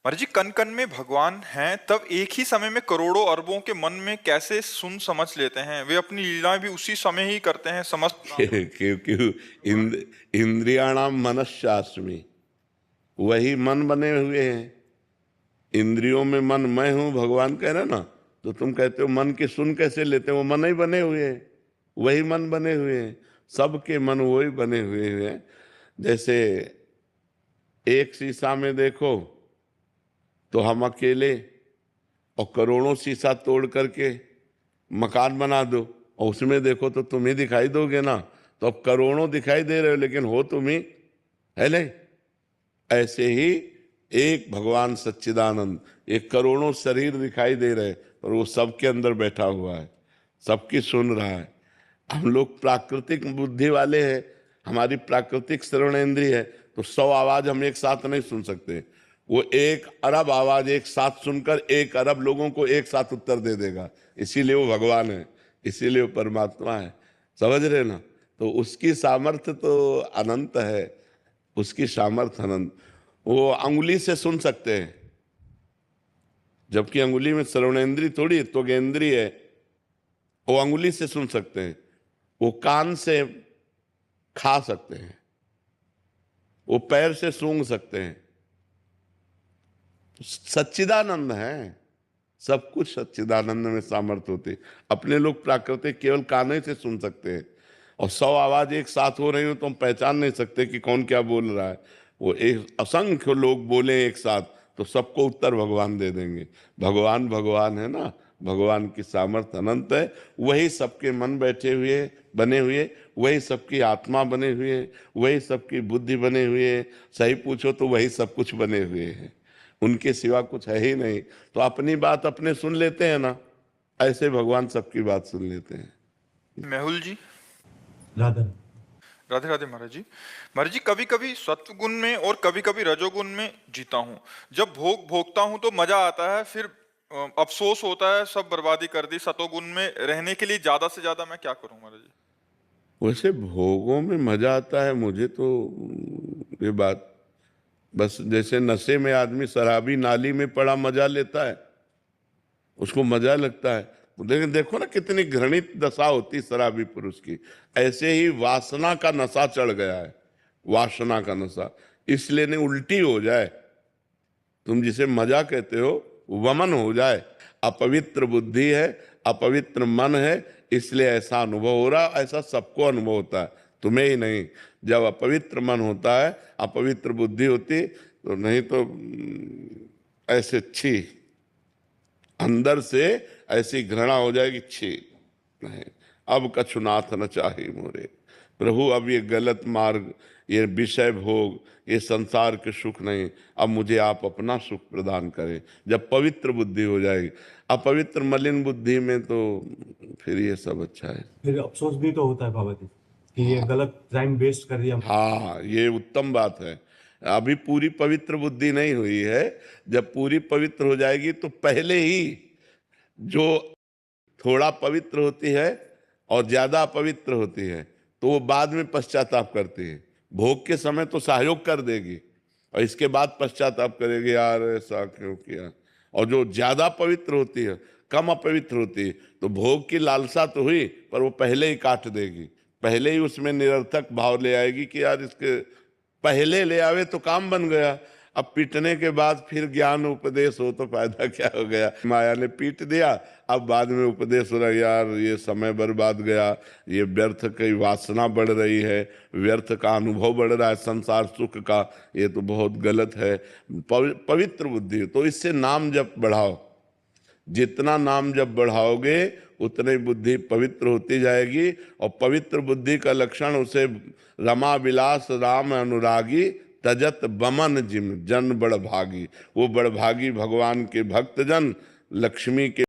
महाराज जी, कण कण में भगवान हैं, तब एक ही समय में करोड़ों अरबों के मन में कैसे सुन समझ लेते हैं? वे अपनी लीलाएं भी उसी समय ही करते हैं, समस्त प्राणियों क्योंकि इंद्रियाणाम मनश्चास्मि, वही मन बने हुए हैं। इंद्रियों में मन मैं हूं, भगवान कह रहे ना। तो तुम कहते हो मन की सुन कैसे लेते हो? वो मन ही बने हुए हैं, वही मन बने हुए हैं। सबके मन वही बने हुए हैं। जैसे एक शीशा में देखो तो हम अकेले, और करोड़ों शीशा तोड़ करके मकान बना दो और उसमें देखो तो तुम ही दिखाई दोगे ना। तो अब करोड़ों दिखाई दे रहे हो लेकिन हो तुम ही, है नहीं? ऐसे ही एक भगवान सच्चिदानंद, एक करोड़ों शरीर दिखाई दे रहे और वो सबके अंदर बैठा हुआ है, सबकी सुन रहा है। हम लोग प्राकृतिक बुद्धि वाले हैं, हमारी प्राकृतिक श्रवणेंद्रिय है, तो 100 आवाज हम एक साथ नहीं सुन सकते। वो 1 अरब आवाज एक साथ सुनकर 1 अरब लोगों को एक साथ उत्तर दे देगा। इसीलिए वो भगवान है, इसीलिए वो परमात्मा है। समझ रहे ना? तो उसकी सामर्थ्य तो अनंत है, उसकी सामर्थ्य अनंत। वो अंगुली से सुन सकते हैं, जबकि अंगुली में श्रवणेंद्रिय थोड़ी तो ज्ञेंद्रिय है। वो अंगुली से सुन सकते हैं, वो कान से खा सकते हैं, वो पैर से सूंघ सकते हैं। सच्चिदानंद है, सब कुछ सच्चिदानंद में सामर्थ्य होती है। अपने लोग प्राकृतिक केवल कान से सुन सकते हैं, और 100 आवाज एक साथ हो रही हो तो हम पहचान नहीं सकते कि कौन क्या बोल रहा है। वो एक असंख्य लोग बोले एक साथ तो सबको उत्तर भगवान दे देंगे। भगवान भगवान है ना, भगवान की सामर्थ्य अनंत है। वही सबके मन बैठे हुए बने हुए, वही सबकी आत्मा बने हुए, वही सबकी बुद्धि बने हुए। सही पूछो तो वही सब कुछ बने हुए हैं, उनके सिवा कुछ है ही नहीं। तो अपनी बात अपने सुन लेते हैं ना, ऐसे भगवान सबकी बात सुन लेते हैं। मेहुल जी, राधा। राधे राधे। महाराज जी, कभी कभी सत्व गुण में और कभी कभी रजोगुण में जीता हूँ। जब भोग भोगता हूँ तो मजा आता है, फिर अफसोस होता है सब बर्बादी कर दी। सतोगुण में रहने के लिए ज्यादा से ज्यादा मैं क्या करूँ महाराज जी? वैसे भोगों में मजा आता है मुझे तो, ये बात बस जैसे नशे में आदमी शराबी नाली में पड़ा मजा लेता है, उसको मजा लगता है। लेकिन देखो ना कितनी घृणित दशा होती शराबी पुरुष की। ऐसे ही वासना का नशा चढ़ गया है, वासना का नशा। इसलिए नहीं उल्टी हो जाए, तुम जिसे मजा कहते हो वमन हो जाए। अपवित्र बुद्धि है, अपवित्र मन है, इसलिए ऐसा अनुभव हो रहा। ऐसा सबको अनुभव होता है, तुम्हें ही नहीं। जब अपवित्र मन होता है, अपवित्र बुद्धि होती तो नहीं तो ऐसे छी, अंदर से ऐसी घृणा हो जाएगी, छी नहीं, अब कछुनाथ न चाहे मोरे प्रभु। अब ये गलत मार्ग, ये विषय भोग, ये संसार के सुख नहीं, अब मुझे आप अपना सुख प्रदान करें। जब पवित्र बुद्धि हो जाएगी, अपवित्र मलिन बुद्धि में तो फिर ये सब अच्छा है। फिर अफसोस भी तो होता है बाबा जी कि ये गलत टाइम वेस्ट कर दिया। हाँ, ये उत्तम बात है। अभी पूरी पवित्र बुद्धि नहीं हुई है। जब पूरी पवित्र हो जाएगी तो पहले ही जो थोड़ा पवित्र होती है और ज्यादा अपवित्र होती है तो वो बाद में पश्चाताप करती है। भोग के समय तो सहयोग कर देगी और इसके बाद पश्चाताप करेगी, यार ऐसा क्यों किया। और जो ज्यादा पवित्र होती है, कम अपवित्र होती है, तो भोग की लालसा तो हुई पर वो पहले ही काट देगी, पहले ही उसमें निरर्थक भाव ले आएगी कि यार इसके पहले ले आवे तो काम बन गया। अब पीटने के बाद फिर ज्ञान उपदेश हो तो फायदा क्या हो गया? माया ने पीट दिया, अब बाद में उपदेश हो रहा, यार ये समय बर्बाद गया, ये व्यर्थ की वासना बढ़ रही है, व्यर्थ का अनुभव बढ़ रहा है संसार सुख का, ये तो बहुत गलत है। पवित्र बुद्धि तो इससे नाम जप बढ़ाओ, जितना नाम जप बढ़ाओगे उतनी बुद्धि पवित्र होती जाएगी। और पवित्र बुद्धि का लक्षण उसे रमा विलास राम अनुरागी तजत बमन जिम जन बड़भागी। वो बड़भागी भगवान के भक्त जन लक्ष्मी के